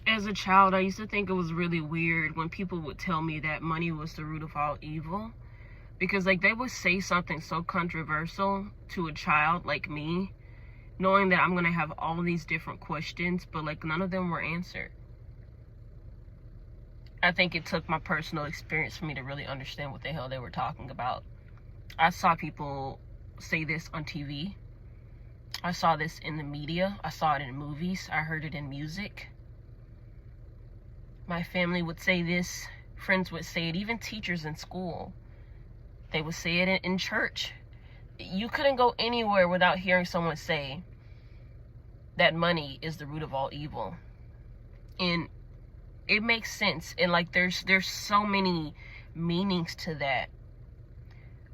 As a child, I used to think it was really weird when people would tell me that money was the root of all evil. Because, like, they would say something so controversial to a child like me, knowing that I'm going to have all these different questions, but, like, none of them were answered. I think it took my personal experience for me to really understand what the hell they were talking about. I saw people say this on TV. I saw this in the media. I saw it in movies. I heard it in music. My family would say this. Friends would say it. Even teachers in school. They would say it in church. You couldn't go anywhere without hearing someone say that money is the root of all evil. And it makes sense. And like there's so many meanings to that.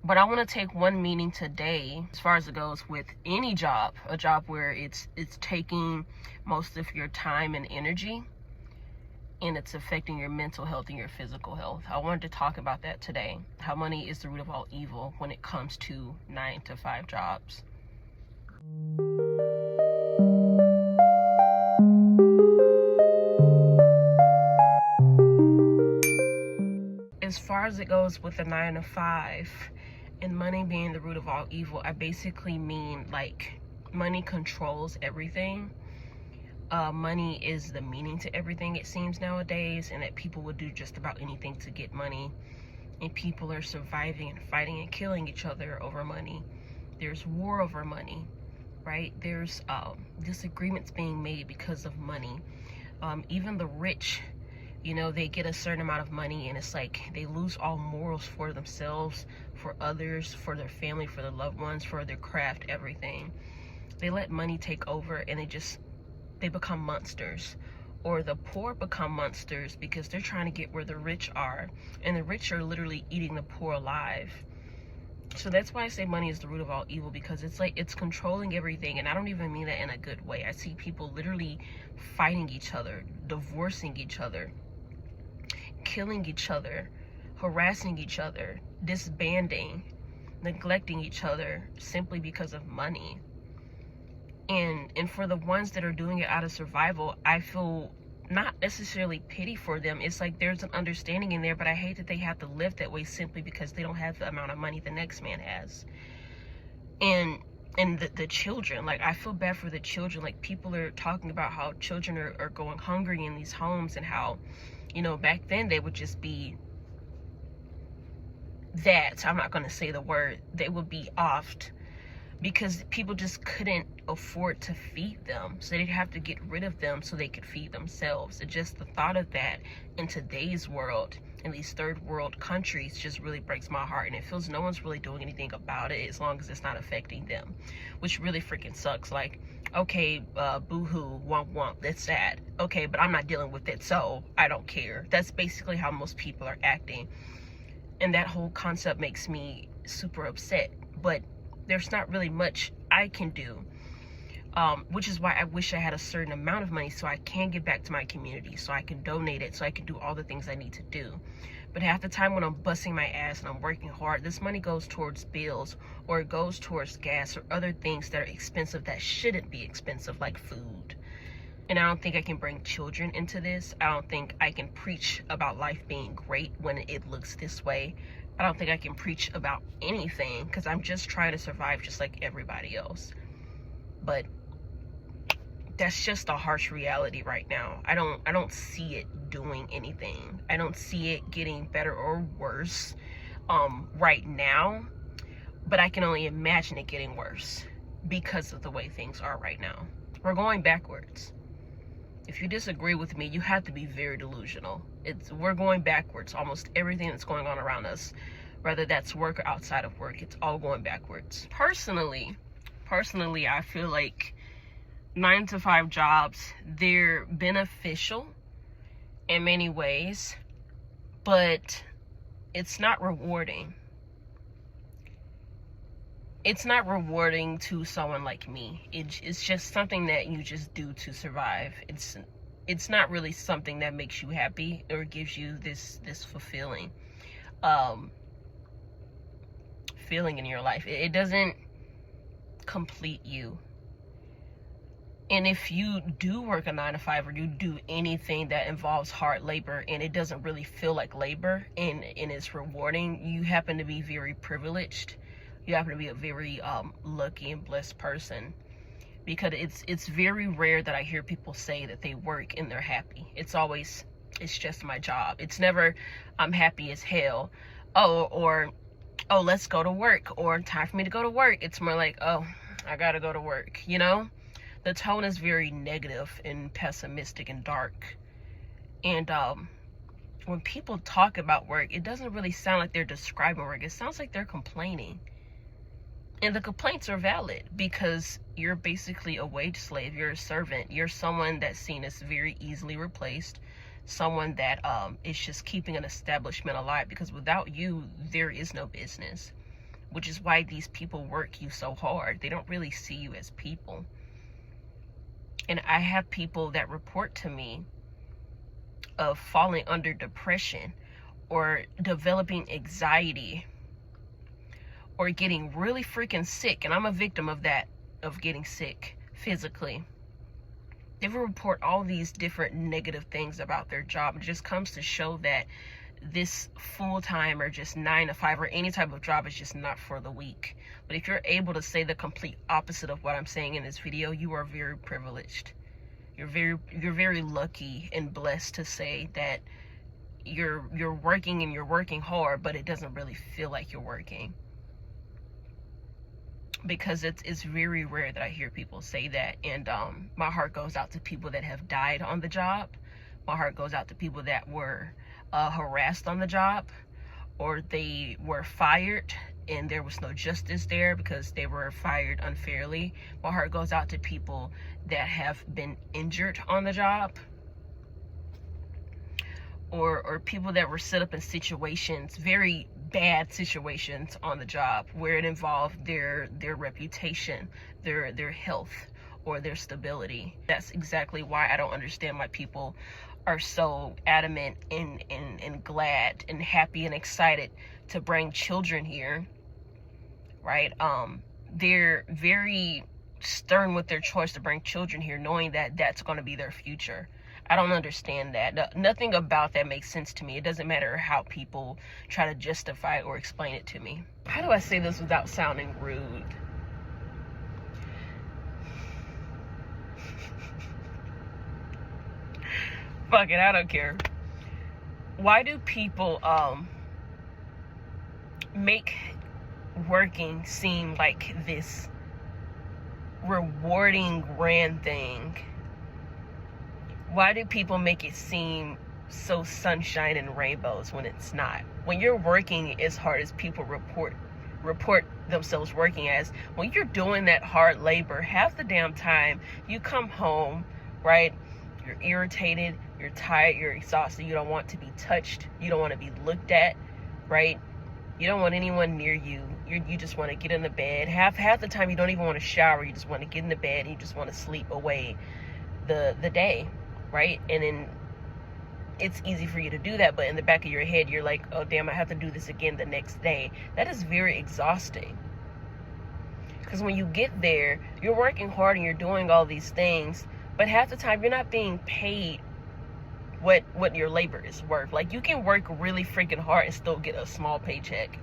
But I want to take one meaning today, as far as it goes with any job, a job where it's taking most of your time and energy, and it's affecting your mental health and your physical health. I wanted to talk about that today. How money is the root of all evil when it comes to 9-to-5 jobs. As far as it goes with the 9-to-5 and money being the root of all evil, I basically mean like money controls everything. Money is the meaning to everything, it seems nowadays, and that people would do just about anything to get money, and people are surviving and fighting and killing each other over money. There's war over money, right? There's disagreements being made because of money. Even the rich, you know, they get a certain amount of money and it's like they lose all morals for themselves, for others, for their family, for their loved ones, for their craft, everything. They let money take over and they become monsters. Or the poor become monsters because they're trying to get where the rich are, and the rich are literally eating the poor alive. So that's why I say money is the root of all evil, because it's like it's controlling everything. And I don't even mean that in a good way. I see people literally fighting each other, divorcing each other, killing each other, harassing each other, disbanding, neglecting each other simply because of money. And for the ones that are doing it out of survival, I feel not necessarily pity for them. It's like there's an understanding in there, but I hate that they have to live that way simply because they don't have the amount of money the next man has. And the children, like, I feel bad for the children. Like, people are talking about how children are going hungry in these homes, and how, you know, back then they would just be that, I'm not going to say the word, they would be offed because people just couldn't afford to feed them, so they'd have to get rid of them so they could feed themselves. And just the thought of that in today's world, in these third world countries, just really breaks my heart. And it feels no one's really doing anything about it as long as it's not affecting them, which really freaking sucks. Like, okay, boo-hoo, womp womp, that's sad. Okay, but I'm not dealing with it, so I don't care. That's basically how most people are acting. And that whole concept makes me super upset. But there's not really much I can do, which is why I wish I had a certain amount of money so I can give back to my community, so I can donate it, so I can do all the things I need to do. But half the time when I'm busting my ass and I'm working hard, this money goes towards bills, or it goes towards gas, or other things that are expensive that shouldn't be expensive, like food. And I don't think I can bring children into this. I don't think I can preach about life being great when it looks this way. I don't think I can preach about anything because I'm just trying to survive just like everybody else. But that's just a harsh reality right now. I don't see it doing anything. I don't see it getting better or worse right now, but I can only imagine it getting worse because of the way things are right now. We're going backwards. If you disagree with me, you have to be very delusional. We're going backwards. Almost everything that's going on around us, whether that's work or outside of work, it's all going backwards. Personally, I feel like 9-to-5 jobs, they're beneficial in many ways, but it's not rewarding. It's not rewarding to someone like me. It's just something that you just do to survive. It's not really something that makes you happy or gives you this fulfilling feeling in your life. It doesn't complete you. And if you do work a 9 to 5 or you do anything that involves hard labor and it doesn't really feel like labor and it's rewarding, you happen to be very privileged. You happen to be a very lucky and blessed person, because it's very rare that I hear people say that they work and they're happy. It's always, it's just my job. It's never, I'm happy as hell. Or let's go to work, or time for me to go to work. It's more like, oh, I gotta go to work, you know? The tone is very negative and pessimistic and dark. And when people talk about work, it doesn't really sound like they're describing work. It sounds like they're complaining. And the complaints are valid, because you're basically a wage slave. You're a servant. You're someone that's seen as very easily replaced. Someone that is just keeping an establishment alive, because without you, there is no business. Which is why these people work you so hard. They don't really see you as people. And I have people that report to me of falling under depression or developing anxiety or getting really freaking sick. And I'm a victim of that, of getting sick physically. They will report all these different negative things about their job. It just comes to show that this full-time or just 9 to 5 or any type of job is just not for the weak. But if you're able to say the complete opposite of what I'm saying in this video, you are very privileged. You're very lucky and blessed to say that you're working and you're working hard, but it doesn't really feel like you're working. Because it's very rare that I hear people say that. And my heart goes out to people that have died on the job. My heart goes out to people that were harassed on the job, or they were fired and there was no justice there because they were fired unfairly. My heart goes out to people that have been injured on the job, or people that were set up in situations, very bad situations on the job, where it involved their reputation, their health, or their stability. That's exactly why I don't understand why people are so adamant and glad and happy and excited to bring children here, right? They're very stern with their choice to bring children here, knowing that that's going to be their future. I don't understand that. Nothing about that makes sense to me. It doesn't matter how people try to justify or explain it to me. How do I say this without sounding rude? Fuck it, I don't care. Why do people make working seem like this rewarding grand thing? Why do people make it seem so sunshine and rainbows when it's not? When you're working as hard as people report themselves working as, when you're doing that hard labor, half the damn time you come home, right? You're irritated, you're tired, you're exhausted, you don't want to be touched, you don't want to be looked at, right? You don't want anyone near you. You just want to get in the bed. Half the time you don't even want to shower, you just want to get in the bed and you just want to sleep away the day, right? And then it's easy for you to do that, but in the back of your head you're like, oh damn, I have to do this again the next day. That is very exhausting. Because when you get there, you're working hard and you're doing all these things, but half the time you're not being paid what your labor is worth. Like, you can work really freaking hard and still get a small paycheck.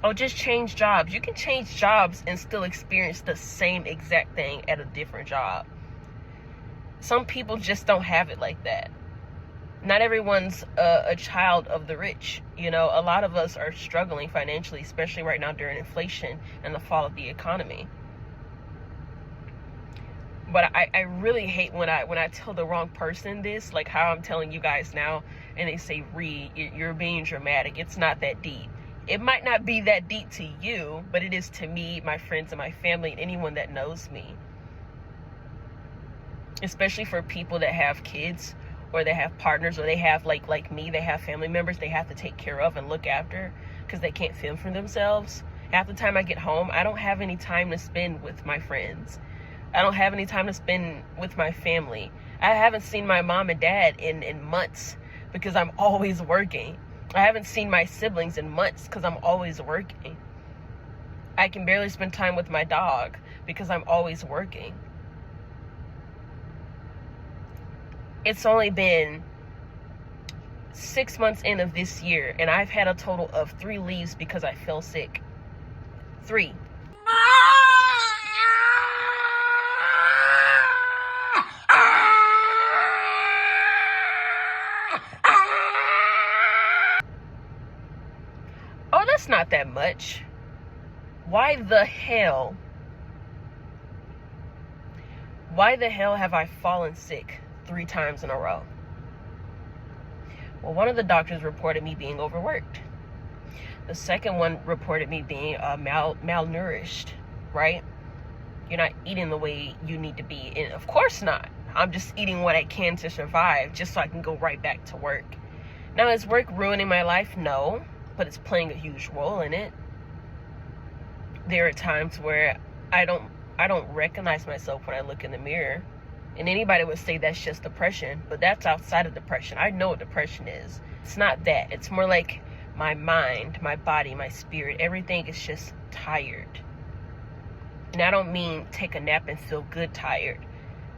Oh, just change jobs. You can change jobs and still experience the same exact thing at a different job. Some people just don't have it like that. Not everyone's a child of the rich. You know, a lot of us are struggling financially, especially right now during inflation and the fall of the economy. But I really hate when I tell the wrong person this, like how I'm telling you guys now, and they say, Ree, you're being dramatic. It's not that deep. It might not be that deep to you, but it is to me, my friends, and my family, and anyone that knows me. Especially for people that have kids, or they have partners, or they have, like me, they have family members they have to take care of and look after because they can't fend for themselves. Half the time I get home, I don't have any time to spend with my friends. I don't have any time to spend with my family. I haven't seen my mom and dad in months because I'm always working. I haven't seen my siblings in months because I'm always working. I can barely spend time with my dog because I'm always working. It's only been 6 months in of this year, and I've had a total of 3 leaves because I fell sick. 3. Oh, that's not that much. Why the hell have I fallen sick 3 times in a row? Well, one of the doctors reported me being overworked. The second one reported me being malnourished, right? You're not eating the way you need to be. And of course not. I'm just eating what I can to survive, just so I can go right back to work. Now, is work ruining my life? No, but it's playing a huge role in it. There are times where I don't recognize myself when I look in the mirror. And anybody would say that's just depression, but that's outside of depression. I know what depression is. It's not that. It's more like my mind, my body, my spirit, everything is just tired. And I don't mean take a nap and feel good tired.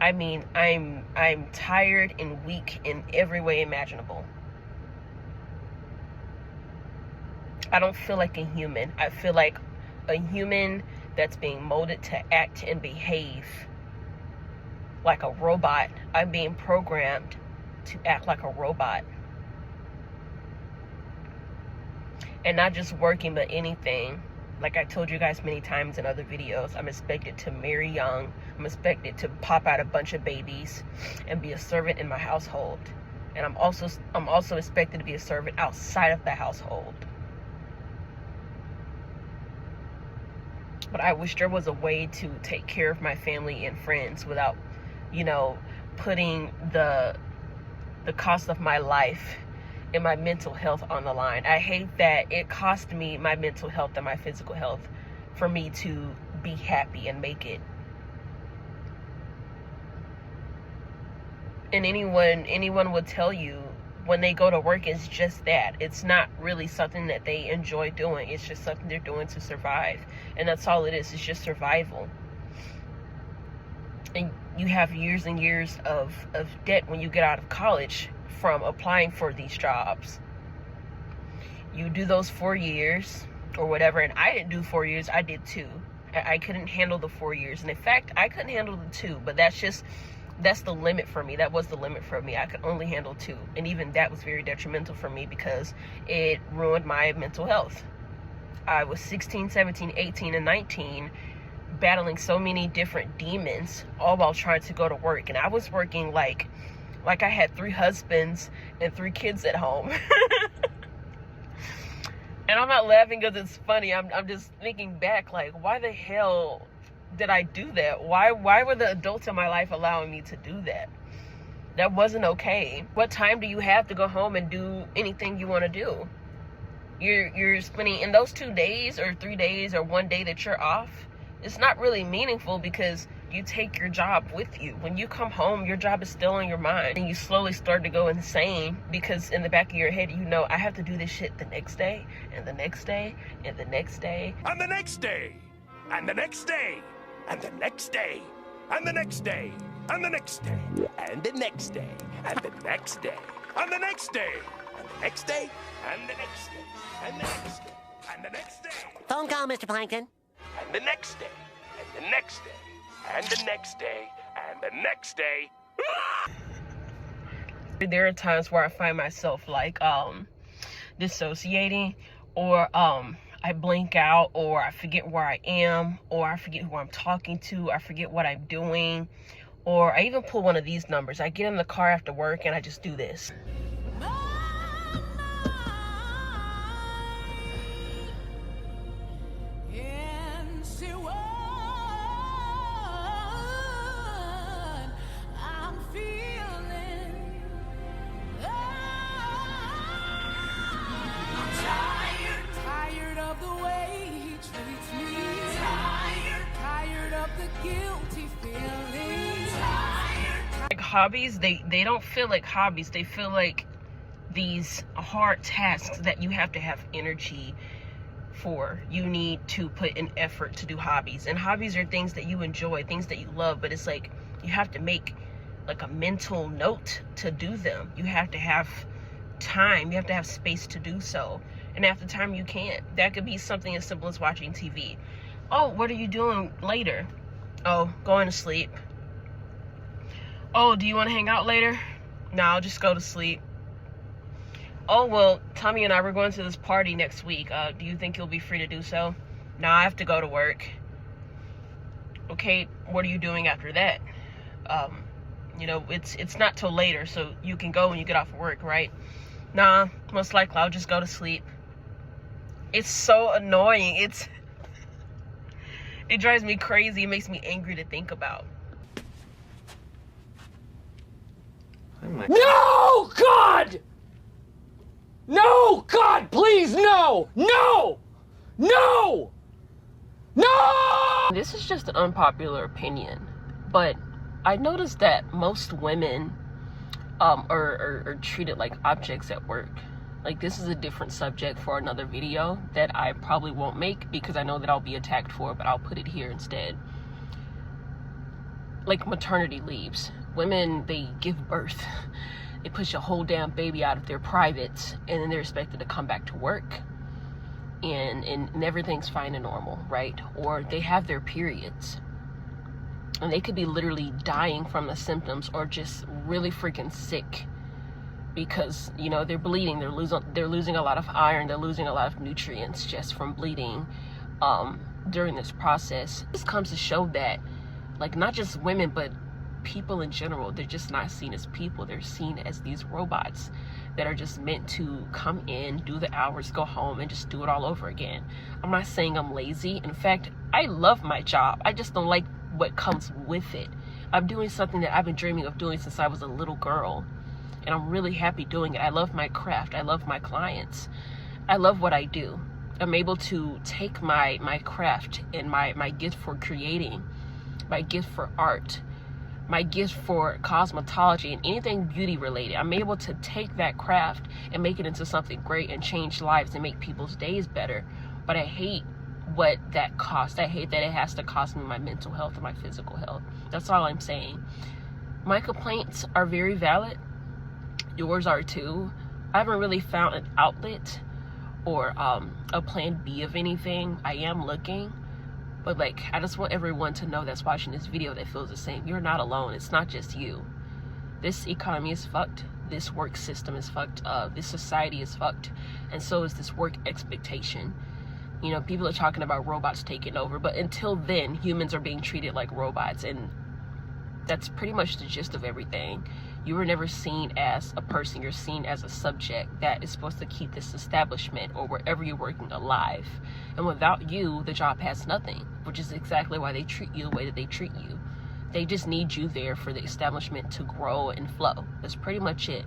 I mean I'm tired and weak in every way imaginable. I don't feel like a human. I feel like a human that's being molded to act and behave like a robot. I'm being programmed to act like a robot. And not just working, but anything. Like I told you guys many times in other videos, I'm expected to marry young. I'm expected to pop out a bunch of babies and be a servant in my household. And I'm also expected to be a servant outside of the household. But I wish there was a way to take care of my family and friends without, putting the cost of my life and my mental health on the line. I hate that it cost me my mental health and my physical health for me to be happy and make it. And anyone would tell you when they go to work, it's just that. It's not really something that they enjoy doing. It's just something they're doing to survive. And that's all it is. It's just survival. And you have years and years of debt when you get out of college from applying for these jobs. You do those 4 years or whatever, and I didn't do 4 years, I did 2. I couldn't handle the 4 years. And in fact, I couldn't handle the 2, but that's the limit for me. That was the limit for me. I could only handle 2. And even that was very detrimental for me because it ruined my mental health. I was 16, 17, 18, and 19 battling so many different demons, all while trying to go to work. And I was working like I had 3 husbands and 3 kids at home. And I'm not laughing because it's funny. I'm just thinking back, like, why the hell did I do that? Why were the adults in my life allowing me to do that? That wasn't okay. What time do you have to go home and do anything you want to do? You're spending in those 2 days or 3 days or 1 day that you're off. It's not really meaningful because you take your job with you. When you come home, your job is still on your mind, and you slowly start to go insane because in the back of your head, I have to do this shit the next day, and the next day, and the next day, and the next day, and the next day, and the next day, and the next day, and the next day, and the next day, and the next day, and the next day, and the next day, and the next day, and the next day, and the next day. Phone call, Mr. Plankton. And the next day, and the next day, and the next day, and the next day. There are times where I find myself like dissociating, or I blink out, or I forget where I am, or I forget who I'm talking to, I forget what I'm doing, or I even pull one of these numbers. I get in the car after work and I just do this. Like hobbies, they don't feel like hobbies. They feel like these hard tasks that you have to have energy for. You need to put an effort to do hobbies. And hobbies are things that you enjoy, things that you love, but it's like you have to make like a mental note to do them. You have to have time, you have to have space to do so, and half the time you can't. That could be something as simple as watching TV. Oh, what are you doing later? Oh, going to sleep. Oh, do you want to hang out later? No, I'll just go to sleep. Oh, well, Tommy and I, we're going to this party next week. Do you think you'll be free to do so? No, I have to go to work. Okay, what are you doing after that? You know, it's not till later, so you can go when you get off of work, right? Nah, most likely I'll just go to sleep. It's so annoying. It drives me crazy. It makes me angry to think about. No, God! No, God, please, no! No! No! No! This is just an unpopular opinion, but I noticed that most women are treated like objects at work. Like, this is a different subject for another video that I probably won't make because I know that I'll be attacked for, but I'll put it here instead. Like maternity leaves. Women, they give birth. They push a whole damn baby out of their privates, and then they're expected to come back to work. And everything's fine and normal, right? Or they have their periods. And they could be literally dying from the symptoms or just really freaking sick because, you know, they're bleeding. They're losing a lot of iron. They're losing a lot of nutrients just from bleeding during this process. This comes to show that, like, not just women, but people in general, they're just not seen as people. They're seen as these robots that are just meant to come in, do the hours, go home, and just do it all over again. I'm not saying I'm lazy. In fact, I love my job. I just don't like what comes with it. I'm doing something that I've been dreaming of doing since I was a little girl, and I'm really happy doing it. I love my craft. I love my clients. I love what I do. I'm able to take my craft and my gift for creating, my gift for art, my gift for cosmetology and anything beauty related. I'm able to take that craft and make it into something great and change lives and make people's days better. But I hate what that costs. I hate that it has to cost me my mental health and my physical health. That's all I'm saying. My complaints are very valid. Yours are too. I haven't really found an outlet or a plan B of anything. I am looking. But, like, I just want everyone to know that's watching this video that feels the same. You're not alone. It's not just you. This economy is fucked. This work system is fucked up. This society is fucked. And so is this work expectation. You know, people are talking about robots taking over. But until then, humans are being treated like robots. And that's pretty much the gist of everything. You were never seen as a person. You're seen as a subject that is supposed to keep this establishment or wherever you're working alive. And without you, the job has nothing, which is exactly why they treat you the way that they treat you. They just need you there for the establishment to grow and flow. That's pretty much it.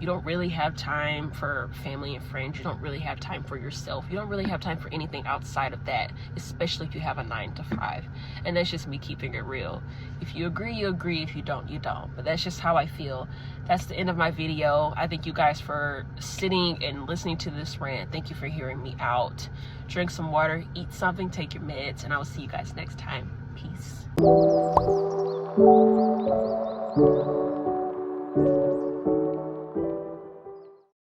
You don't really have time for family and friends. You don't really have time for yourself. You don't really have time for anything outside of that, especially if you have a 9-to-5. And that's just me keeping it real. If you agree, you agree. If you don't, you don't. But that's just how I feel. That's the end of my video. I thank you guys for sitting and listening to this rant. Thank you for hearing me out. Drink some water, eat something, take your meds, and I will see you guys next time. Peace.